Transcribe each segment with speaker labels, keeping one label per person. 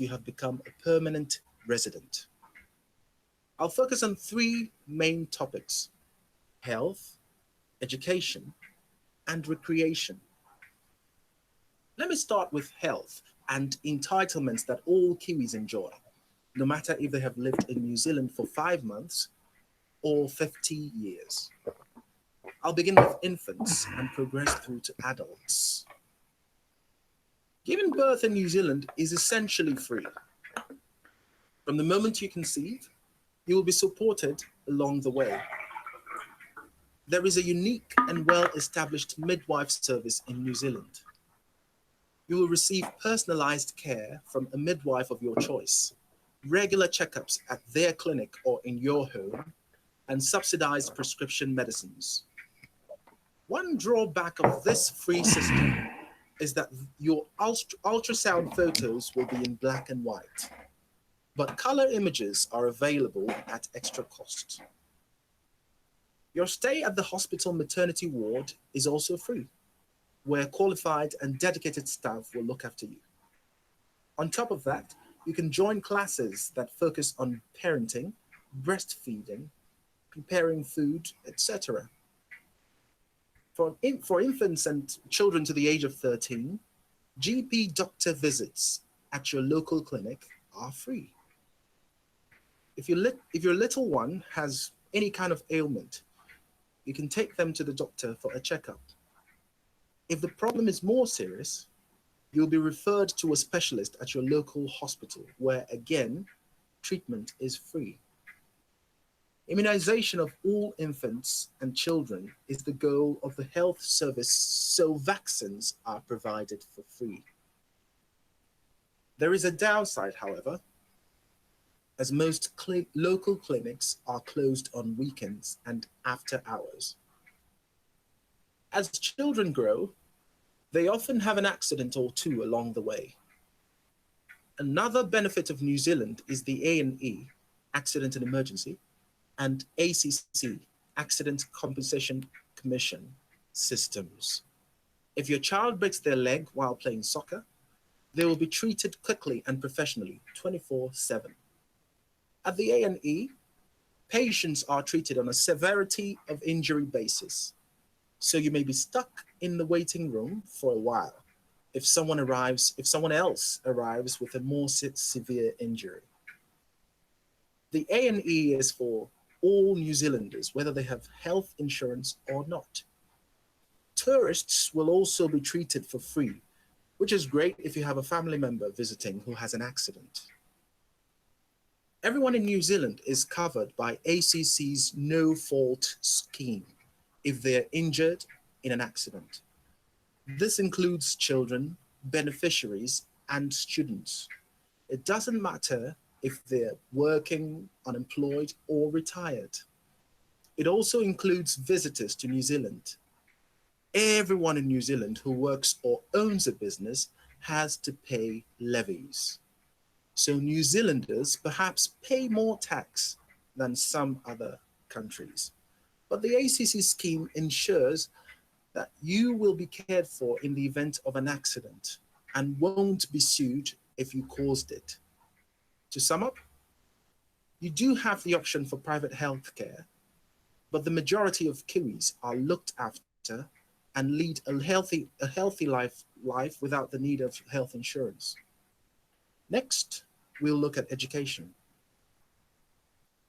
Speaker 1: you have become a permanent resident. I'll focus on three main topics: health, education, and recreation. Let me start with health and entitlements that all Kiwis enjoy, no matter if they have lived in New Zealand for 5 months or 50 years. I'll begin with infants and progress through to adults. Giving birth in New Zealand is essentially free. From the moment you conceive, you will be supported along the way. There is a unique and well-established midwife service in New Zealand. You will receive personalized care from a midwife of your choice, regular checkups at their clinic or in your home, and subsidized prescription medicines. One drawback of this free system is that your ultrasound photos will be in black and white, but color images are available at extra cost. Your stay at the hospital maternity ward is also free, where qualified and dedicated staff will look after you. On top of that, you can join classes that focus on parenting, breastfeeding, preparing food, etc. For infants and children to the age of 13, GP doctor visits at your local clinic are free. If your little one has any kind of ailment, you can take them to the doctor for a checkup. If the problem is more serious, you'll be referred to a specialist at your local hospital, where again, treatment is free. Immunization of all infants and children is the goal of the health service, so vaccines are provided for free. There is a downside, however, as most local clinics are closed on weekends and after hours. As children grow, they often have an accident or two along the way. Another benefit of New Zealand is the A&E, Accident and Emergency, and ACC, Accident Compensation Commission systems. If your child breaks their leg while playing soccer, they will be treated quickly and professionally 24/7. At the A&E, patients are treated on a severity of injury basis, so you may be stuck in the waiting room for a while if someone else arrives with a more severe injury. The A&E is for all New Zealanders, whether they have health insurance or not. Tourists will also be treated for free, which is great if you have a family member visiting who has an accident. Everyone in New Zealand is covered by ACC's no-fault scheme if they're injured in an accident. This includes children, beneficiaries, and students. It doesn't matter if they're working, unemployed, or retired. It also includes visitors to New Zealand. Everyone in New Zealand who works or owns a business has to pay levies. So New Zealanders perhaps pay more tax than some other countries. But the ACC scheme ensures that you will be cared for in the event of an accident and won't be sued if you caused it. To sum up, you do have the option for private health care, but the majority of Kiwis are looked after and lead a healthy life without the need of health insurance. Next, we'll look at education.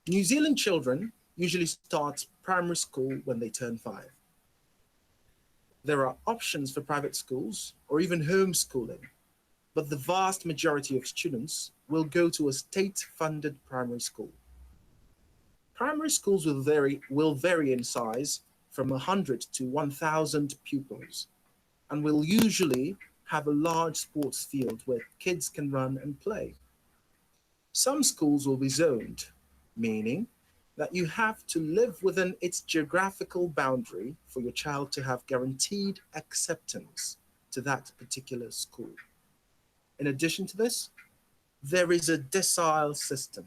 Speaker 1: New Zealand children usually start primary school when they turn 5. There are options for private schools or even homeschooling, but the vast majority of students will go to a state-funded primary school. Primary schools will vary in size from 100 to 1,000 pupils and will usually have a large sports field where kids can run and play. Some schools will be zoned, meaning that you have to live within its geographical boundary for your child to have guaranteed acceptance to that particular school. In addition to this, there is a decile system.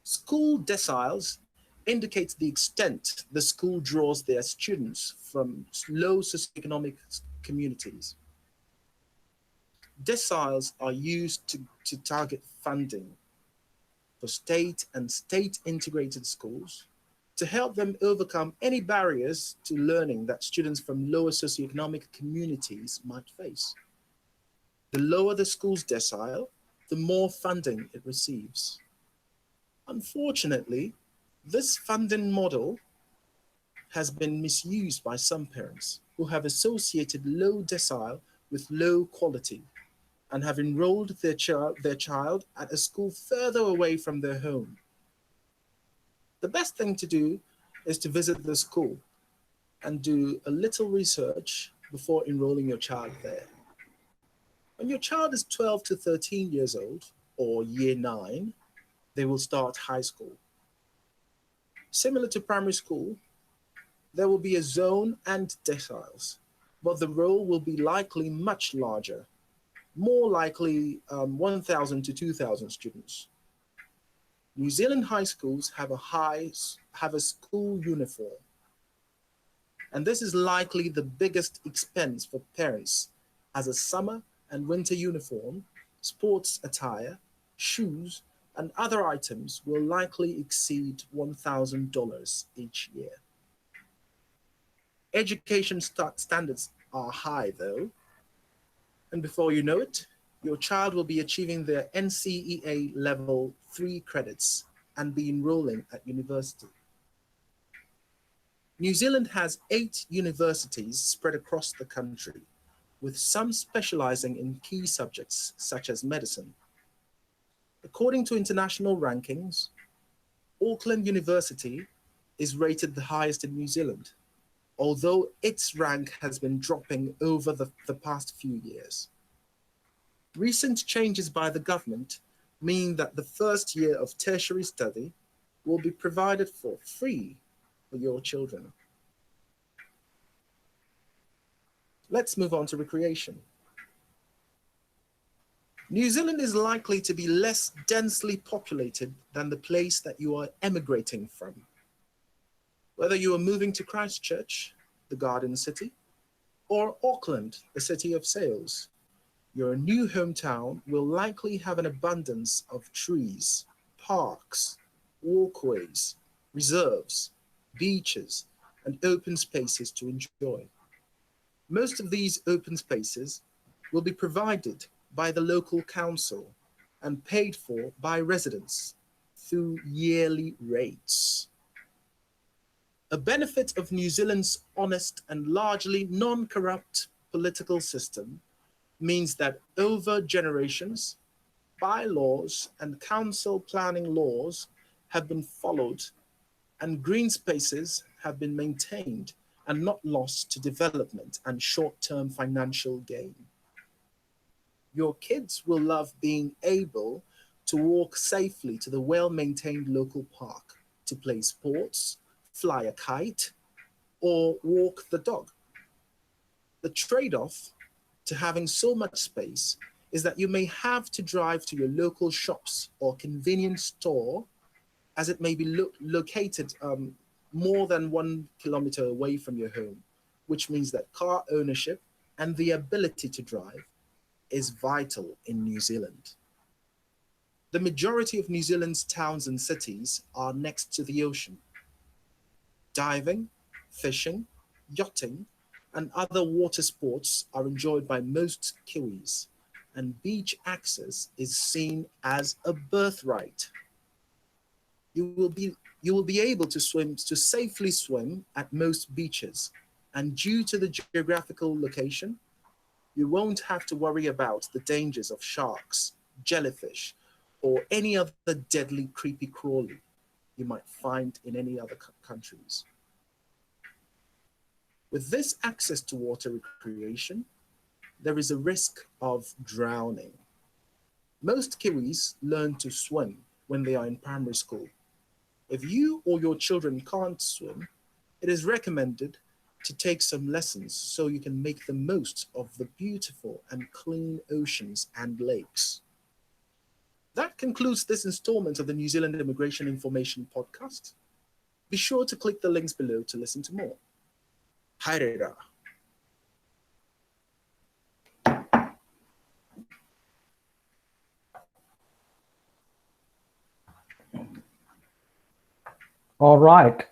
Speaker 1: School deciles indicate the extent the school draws their students from low socioeconomic communities. deciles are used to target funding for state and state integrated schools to help them overcome any barriers to learning that students from lower socioeconomic communities might face. The lower the school's decile, the more funding it receives. Unfortunately, this funding model has been misused by some parents who have associated low decile with low quality and have enrolled their child at a school further away from their home. The best thing to do is to visit the school and do a little research before enrolling your child there. When your child is 12 to 13 years old, or year 9, they will start high school. Similar to primary school, there will be a zone and deciles, but the roll will be likely much larger, more likely 1,000 to 2,000 students. New Zealand high schools have a school uniform, and this is likely the biggest expense for parents, as a summer and winter uniform, sports attire, shoes, and other items will likely exceed $1,000 each year. Education standards are high though, and before you know it, your child will be achieving their NCEA level 3 credits and be enrolling at university. New Zealand has 8 universities spread across the country, with some specializing in key subjects such as medicine. According to international rankings, Auckland University is rated the highest in New Zealand, although its rank has been dropping over the past few years. Recent changes by the government mean that the first year of tertiary study will be provided for free for your children. Let's move on to recreation. New Zealand is likely to be less densely populated than the place that you are emigrating from. Whether you are moving to Christchurch, the Garden City, or Auckland, the city of sails, your new hometown will likely have an abundance of trees, parks, walkways, reserves, beaches, and open spaces to enjoy. Most of these open spaces will be provided by the local council and paid for by residents through yearly rates. A benefit of New Zealand's honest and largely non-corrupt political system means that over generations, bylaws and council planning laws have been followed and green spaces have been maintained and not lost to development and short-term financial gain. Your kids will love being able to walk safely to the well-maintained local park to play sports, fly a kite, or walk the dog. The trade-off to having so much space is that you may have to drive to your local shops or convenience store, as it may be located more than 1 kilometer away from your home, which means that car ownership and the ability to drive is vital in New Zealand. The majority of New Zealand's towns and cities are next to the ocean. Diving, fishing, yachting, and other water sports are enjoyed by most Kiwis, and beach access is seen as a birthright. You will be able to safely swim at most beaches, and due to the geographical location, you won't have to worry about the dangers of sharks, jellyfish, or any other deadly creepy crawly you might find in any other countries. With this access to water recreation, there is a risk of drowning. Most Kiwis learn to swim when they are in primary school. If you or your children can't swim, it is recommended to take some lessons so you can make the most of the beautiful and clean oceans and lakes. That concludes this installment of the New Zealand Immigration Information Podcast. Be sure to click the links below to listen to more. Haere rā.
Speaker 2: All right.